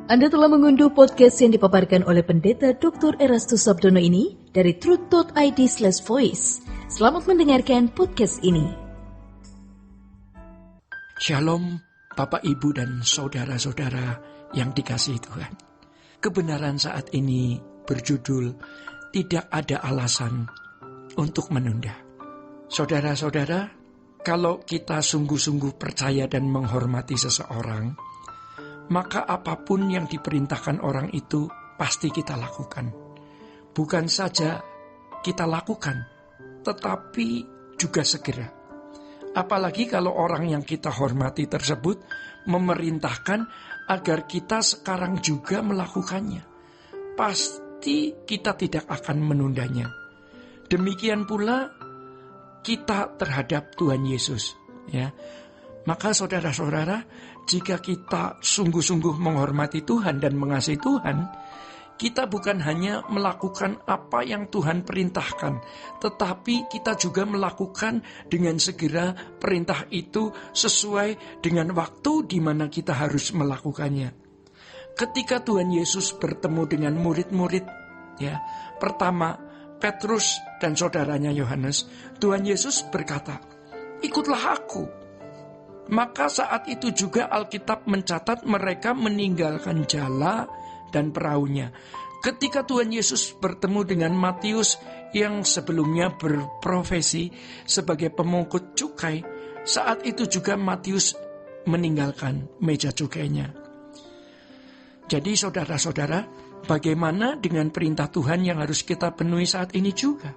Anda telah mengunduh podcast yang dipaparkan oleh Pendeta Dr. Erastus Sabdono ini dari truth.id/voice. Selamat mendengarkan podcast ini. Shalom Bapak, Ibu, dan saudara-saudara yang dikasihi Tuhan. Kebenaran saat ini berjudul Tidak Ada Alasan untuk Menunda. Saudara-saudara, kalau kita sungguh-sungguh percaya dan menghormati seseorang, maka apapun yang diperintahkan orang itu pasti kita lakukan. Bukan saja kita lakukan, tetapi juga segera. Apalagi kalau orang yang kita hormati tersebut memerintahkan agar kita sekarang juga melakukannya. Pasti kita tidak akan menundanya. Demikian pula kita terhadap Tuhan Yesus, ya. Maka saudara-saudara, jika kita sungguh-sungguh menghormati Tuhan dan mengasihi Tuhan, kita bukan hanya melakukan apa yang Tuhan perintahkan, tetapi kita juga melakukan dengan segera perintah itu sesuai dengan waktu di mana kita harus melakukannya. Ketika Tuhan Yesus bertemu dengan murid-murid, ya, pertama Petrus dan saudaranya Yohanes, Tuhan Yesus berkata, "Ikutlah aku." Maka saat itu juga Alkitab mencatat mereka meninggalkan jala dan perahunya. Ketika Tuhan Yesus bertemu dengan Matius yang sebelumnya berprofesi sebagai pemungut cukai, saat itu juga Matius meninggalkan meja cukainya. Jadi saudara-saudara, bagaimana dengan perintah Tuhan yang harus kita penuhi saat ini juga?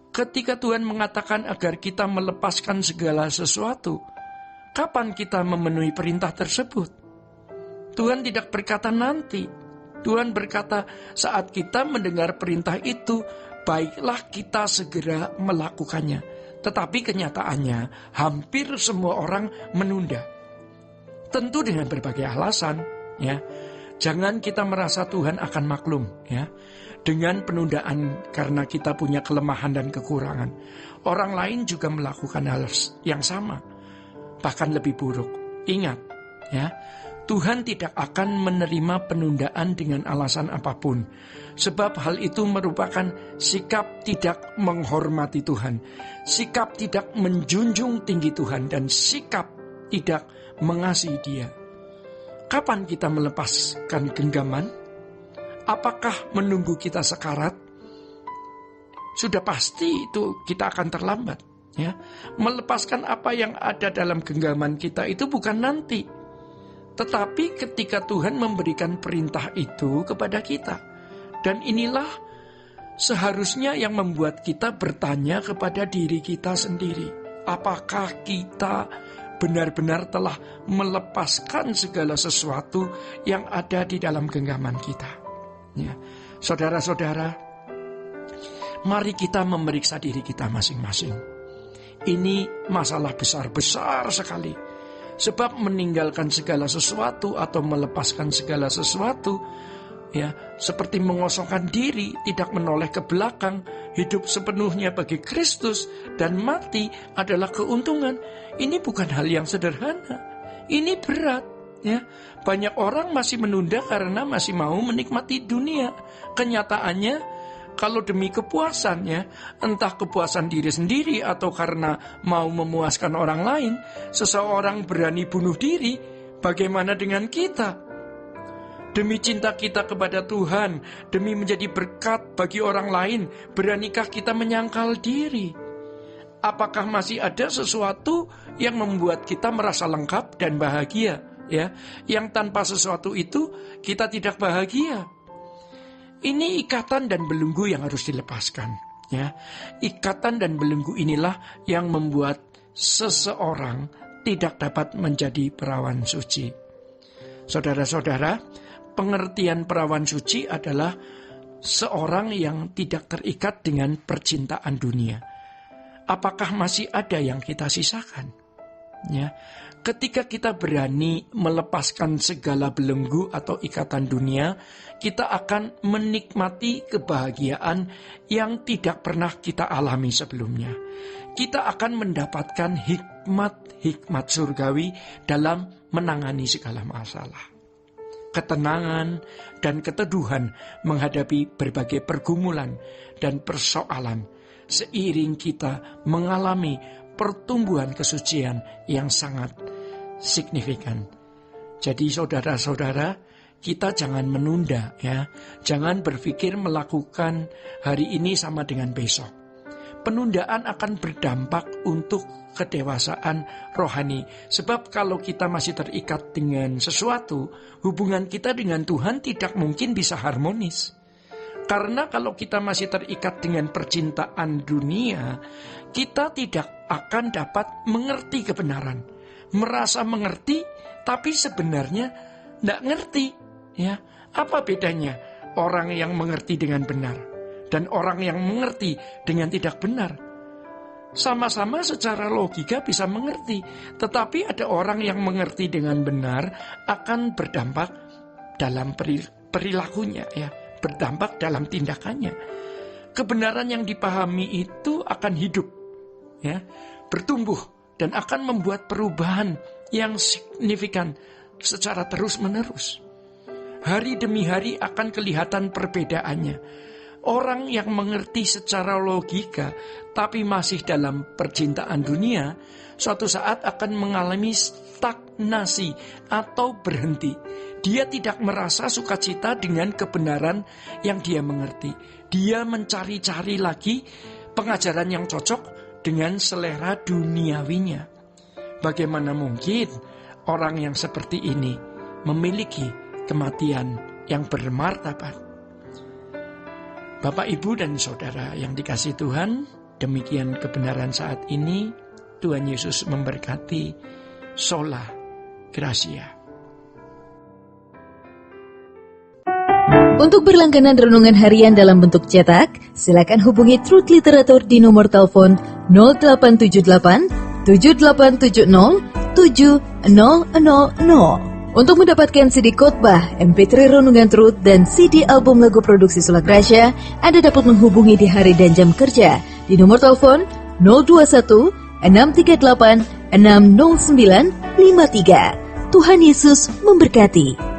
Ketika Tuhan mengatakan agar kita melepaskan segala sesuatu, kapan kita memenuhi perintah tersebut? Tuhan tidak berkata nanti. Tuhan berkata saat kita mendengar perintah itu, baiklah kita segera melakukannya. Tetapi kenyataannya hampir semua orang menunda. Tentu dengan berbagai alasan, ya. Jangan kita merasa Tuhan akan maklum, ya, dengan penundaan karena kita punya kelemahan dan kekurangan. Orang lain juga melakukan hal yang sama, bahkan lebih buruk. Ingat, ya, Tuhan tidak akan menerima penundaan dengan alasan apapun, sebab hal itu merupakan sikap tidak menghormati Tuhan, sikap tidak menjunjung tinggi Tuhan, dan sikap tidak mengasihi Dia. Kapan kita melepaskan genggaman? Apakah menunggu kita sekarat? Sudah pasti itu kita akan terlambat. Ya, melepaskan apa yang ada dalam genggaman kita itu bukan nanti, tetapi ketika Tuhan memberikan perintah itu kepada kita. Dan inilah seharusnya yang membuat kita bertanya kepada diri kita sendiri, apakah kita benar-benar telah melepaskan segala sesuatu yang ada di dalam genggaman kita, ya. Saudara-saudara, mari kita memeriksa diri kita masing-masing. Ini masalah besar-besar sekali. Sebab meninggalkan segala sesuatu atau melepaskan segala sesuatu, ya, seperti mengosongkan diri, tidak menoleh ke belakang, hidup sepenuhnya bagi Kristus dan mati adalah keuntungan. Ini bukan hal yang sederhana. Ini berat, ya. Banyak orang masih menunda karena masih mau menikmati dunia. Kenyataannya, kalau demi kepuasannya, entah kepuasan diri sendiri atau karena mau memuaskan orang lain, seseorang berani bunuh diri. Bagaimana dengan kita? Demi cinta kita kepada Tuhan, demi menjadi berkat bagi orang lain, beranikah kita menyangkal diri? Apakah masih ada sesuatu yang membuat kita merasa lengkap dan bahagia, ya? Yang tanpa sesuatu itu kita tidak bahagia. Ini ikatan dan belenggu yang harus dilepaskan, ya. Ikatan dan belenggu inilah yang membuat seseorang tidak dapat menjadi perawan suci. Saudara-saudara, pengertian perawan suci adalah seorang yang tidak terikat dengan percintaan dunia. Apakah masih ada yang kita sisakan? Ya, ketika kita berani melepaskan segala belenggu atau ikatan dunia, kita akan menikmati kebahagiaan yang tidak pernah kita alami sebelumnya. Kita akan mendapatkan hikmat surgawi dalam menangani segala masalah. ketenangan, dan keteduhan menghadapi berbagai pergumulan dan persoalan seiring kita mengalami pertumbuhan kesucian yang sangat signifikan. Jadi saudara-saudara, kita jangan menunda ya. Jangan berpikir melakukan hari ini sama dengan besok. Penundaan akan berdampak untuk kedewasaan rohani. Sebab kalau kita masih terikat dengan sesuatu, hubungan kita dengan Tuhan tidak mungkin bisa harmonis. Karena kalau kita masih terikat dengan percintaan dunia, kita tidak akan dapat mengerti kebenaran. Merasa mengerti, tapi sebenarnya tidak ngerti. Ya, apa bedanya orang yang mengerti dengan benar dan orang yang mengerti dengan tidak benar? Sama-sama secara logika bisa mengerti, tetapi ada orang yang mengerti dengan benar akan berdampak dalam perilakunya, ya, berdampak dalam tindakannya. Kebenaran yang dipahami itu akan hidup, ya, bertumbuh dan akan membuat perubahan yang signifikan secara terus-menerus. Hari demi hari akan kelihatan perbedaannya. Orang yang mengerti secara logika tapi masih dalam percintaan dunia, suatu saat akan mengalami stagnasi atau berhenti. Dia tidak merasa sukacita dengan kebenaran yang dia mengerti. Dia mencari-cari lagi pengajaran yang cocok dengan selera duniawinya. Bagaimana mungkin orang yang seperti ini memiliki kematian yang bermartabat? Bapak, Ibu, dan Saudara yang dikasihi Tuhan, demikian kebenaran saat ini. Tuhan Yesus memberkati. Sola Gracia. Untuk berlangganan renungan harian dalam bentuk cetak, silakan hubungi Truth Literatur di nomor telepon 0878 7870 7000. Untuk mendapatkan CD khotbah, MP3 renungan Truth, dan CD album lagu produksi Sola Gracia, Anda dapat menghubungi di hari dan jam kerja di nomor telepon 021 638 60953. Tuhan Yesus memberkati.